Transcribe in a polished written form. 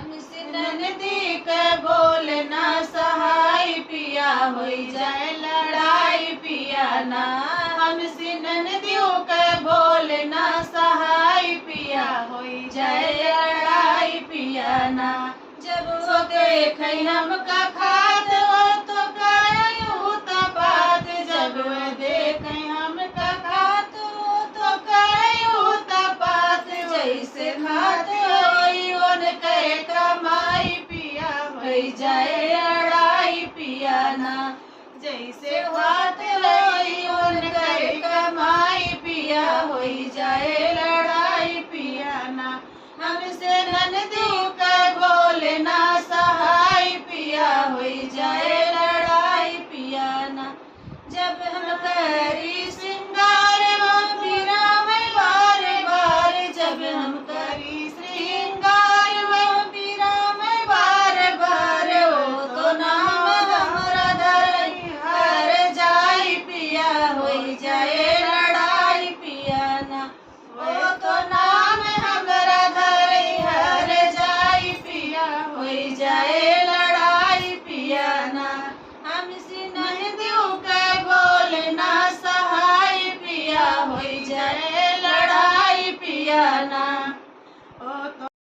हमसे ननदी के बोले ना सहाय पिया होई जाए लड़ाई पिया ना। हमसे ननदियों के बोले ना सहाय पिया होई जाए लड़ाई पिया ना। जब वो देखे हमका खात हो तो कयूं बात, जब वो देखे हमका खात हो तो कयूं बात। जैसे खात होई उनके कमाई पिया होई जाए लड़ाई पिया ना। जैसे खात होई उनके कमाई पिया होई जाए लड़ाई पिया ना। हमसे ननदी